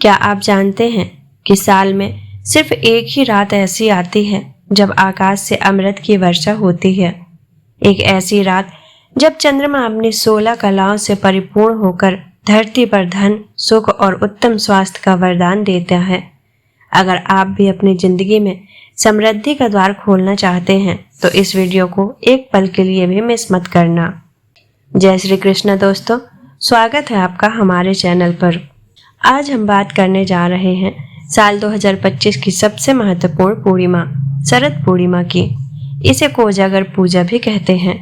क्या आप जानते हैं कि साल में सिर्फ एक ही रात ऐसी आती है जब आकाश से अमृत की वर्षा होती है। एक ऐसी रात जब चंद्रमा अपनी 16 कलाओं से परिपूर्ण होकर धरती पर धन, सुख और उत्तम स्वास्थ्य का वरदान देता है। अगर आप भी अपनी जिंदगी में समृद्धि का द्वार खोलना चाहते हैं तो इस वीडियो को एक पल के लिए भी मिस मत करना। जय श्री कृष्ण दोस्तों, स्वागत है आपका हमारे चैनल पर। आज हम बात करने जा रहे हैं साल 2025 की सबसे महत्वपूर्ण पूर्णिमा शरद पूर्णिमा की। इसे कोजागर पूजा भी कहते हैं।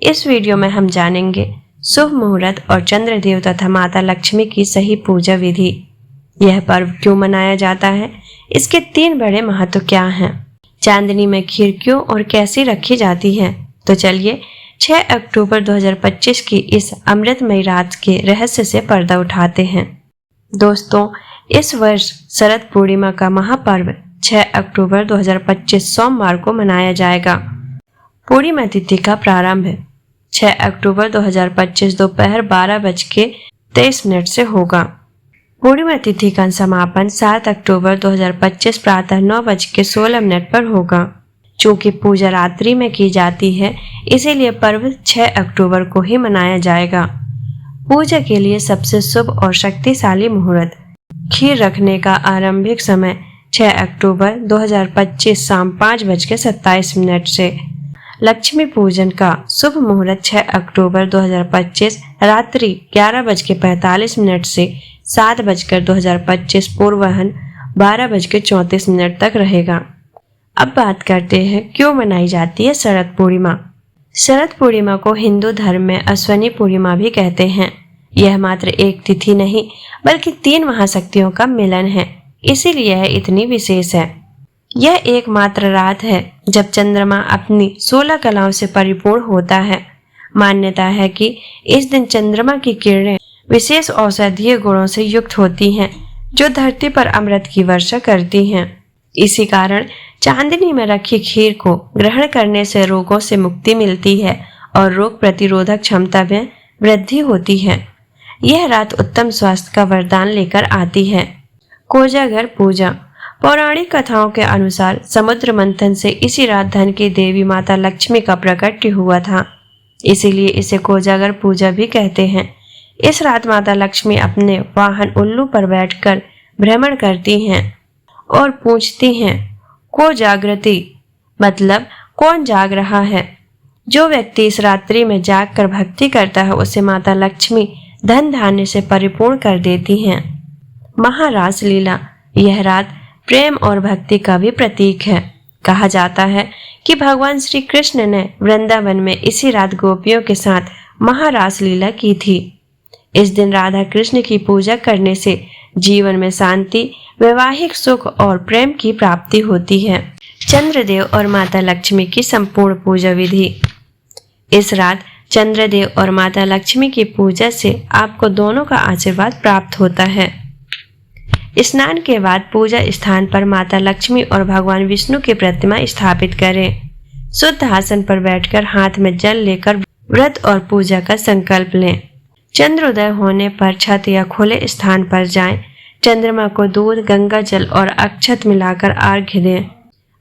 इस वीडियो में हम जानेंगे शुभ मुहूर्त और चंद्रदेव तथा माता लक्ष्मी की सही पूजा विधि। यह पर्व क्यों मनाया जाता है, इसके 3 बड़े महत्व क्या हैं, चांदनी में खीर क्यों और कैसी रखी जाती है। तो चलिए 6 अक्टूबर 2025 की इस अमृतमयी रात के रहस्य से पर्दा उठाते हैं। दोस्तों, इस वर्ष शरद पूर्णिमा का महापर्व 6 अक्टूबर 2025 सोमवार को मनाया जाएगा। पूर्णिमा तिथि का प्रारंभ 6 अक्टूबर 2025 दोपहर 12:23 से होगा। पूर्णिमा तिथि का समापन 7 अक्टूबर 2025 प्रातः 9:16 पर होगा। चूंकि पूजा रात्रि में की जाती है, इसीलिए पर्व 6 अक्टूबर को ही मनाया जाएगा। पूजा के लिए सबसे शुभ और शक्तिशाली मुहूर्त खीर रखने का आरंभिक समय 6 अक्टूबर 2025 शाम 5:27 से। लक्ष्मी पूजन का शुभ मुहूर्त 6 अक्टूबर 2025 रात्रि 11:45 से 7:20 पूर्वाह्न 12:34 तक रहेगा। अब बात करते हैं क्यों मनाई जाती है शरद पूर्णिमा। शरद पूर्णिमा को हिंदू धर्म में अश्विनी पूर्णिमा भी कहते हैं। यह मात्र एक तिथि नहीं बल्कि 3 महाशक्तियों का मिलन है, इसीलिए यह इतनी विशेष है। यह एकमात्र रात है जब चंद्रमा अपनी 16 कलाओं से परिपूर्ण होता है। मान्यता है कि इस दिन चंद्रमा की किरणें विशेष औषधीय गुणों से युक्त होती हैं, जो धरती पर अमृत की वर्षा करती हैं। इसी कारण चांदनी में रखी खीर को ग्रहण करने से रोगों से मुक्ति मिलती है और रोग प्रतिरोधक क्षमता में वृद्धि होती है। यह रात उत्तम स्वास्थ्य का वरदान लेकर आती है। कोजागर पूजा। पौराणिक कथाओं के अनुसार समुद्र मंथन से इसी रात धन की देवी माता लक्ष्मी का प्रकट हुआ था, इसीलिए इसे कोजागर पूजा भी कहते हैं। इस रात माता लक्ष्मी अपने वाहन उल्लू पर बैठकर भ्रमण करती हैं और पूछती हैं, को जागृति, मतलब कौन जाग रहा है। जो व्यक्ति इस रात्रि में जागकर भक्ति करता है उसे माता लक्ष्मी धन धान्य से परिपूर्ण कर देती हैं। महारास लीला। यह रात प्रेम और भक्ति का भी प्रतीक है। कहा जाता है कि भगवान श्री कृष्ण ने वृंदावन में इसी रात गोपियों के साथ महारास लीला की थी। इस दिन राधा कृष्ण की पूजा करने से जीवन में शांति, वैवाहिक सुख और प्रेम की प्राप्ति होती है। चंद्रदेव और माता लक्ष्मी की संपूर्ण पूजा विधि। इस रात चंद्रदेव और माता लक्ष्मी की पूजा से आपको दोनों का आशीर्वाद प्राप्त होता है। स्नान के बाद पूजा स्थान पर माता लक्ष्मी और भगवान विष्णु की प्रतिमा स्थापित करें। शुद्ध आसन पर बैठकर हाथ में जल लेकर व्रत और पूजा का संकल्प लें। चंद्रोदय होने पर छत या खुले स्थान पर जाएं। चंद्रमा को दूध, गंगा जल और अक्षत मिलाकर अर्घ्य दें।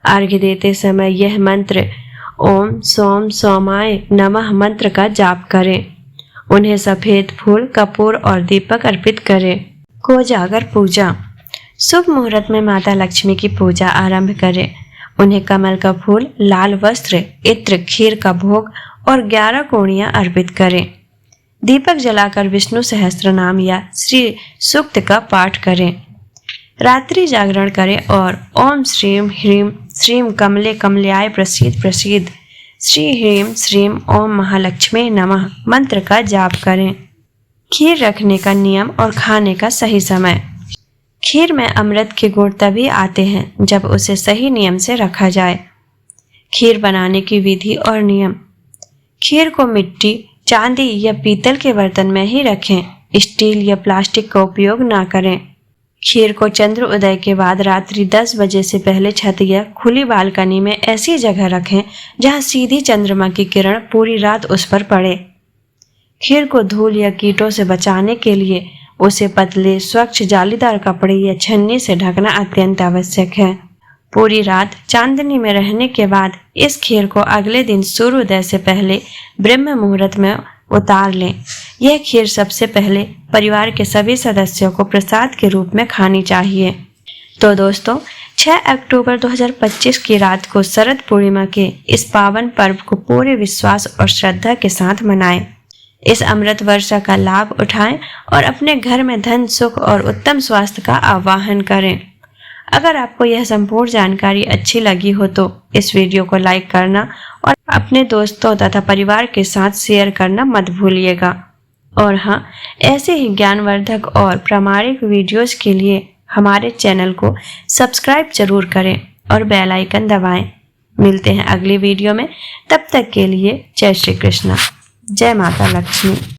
अर्घ्य देते समय यह मंत्र ओम सोम सोमाय नमः मंत्र का जाप करें। उन्हें सफेद फूल, कपूर और दीपक अर्पित करें। कोजागर पूजा। शुभ मुहूर्त में माता लक्ष्मी की पूजा आरंभ करें। उन्हें कमल का फूल, लाल वस्त्र, इत्र, खीर का भोग और 11 कोड़ियां अर्पित करें। दीपक जलाकर विष्णु सहस्त्र नाम या श्री सूक्त का पाठ करें। रात्रि जागरण करें और ओम श्रीम ह्रीम श्रीम कमले कमल्याय प्रसीद प्रसीद श्री ह्रीम श्रीम ओम महालक्ष्मी नमः मंत्र का जाप करें। खीर रखने का नियम और खाने का सही समय। खीर में अमृत के गुण तभी आते हैं जब उसे सही नियम से रखा जाए। खीर बनाने की विधि और नियम। खीर को मिट्टी, चांदी या पीतल के बर्तन में ही रखें। स्टील या प्लास्टिक का उपयोग ना करें। खीर को चंद्र उदय के बाद रात्रि 10 बजे से पहले छत या खुली बालकनी में ऐसी जगह रखें जहां सीधी चंद्रमा की किरण पूरी रात उस पर पड़े। खीर को धूल या कीटों से बचाने के लिए उसे पतले स्वच्छ जालीदार कपड़े या छन्नी से ढकना अत्यंत आवश्यक है। पूरी रात चांदनी में रहने के बाद इस खीर को अगले दिन सूर्योदय से पहले ब्रह्म मुहूर्त में उतार लें। यह खीर सबसे पहले परिवार के सभी सदस्यों को प्रसाद के रूप में खानी चाहिए। तो दोस्तों, 6 अक्टूबर 2025 की रात को शरद पूर्णिमा के इस पावन पर्व को पूरे विश्वास और श्रद्धा के साथ मनाएं। इस अमृत वर्षा का लाभ उठाएं और अपने घर में धन, सुख और उत्तम स्वास्थ्य का आवाहन करें। अगर आपको यह संपूर्ण जानकारी अच्छी लगी हो तो इस वीडियो को लाइक करना और अपने दोस्तों तथा परिवार के साथ शेयर करना मत भूलिएगा। और हाँ, ऐसे ही ज्ञानवर्धक और प्रामाणिक वीडियोस के लिए हमारे चैनल को सब्सक्राइब जरूर करें और बेल आइकन दबाएं। मिलते हैं अगली वीडियो में, तब तक के लिए जय श्री कृष्ण, जय माता लक्ष्मी।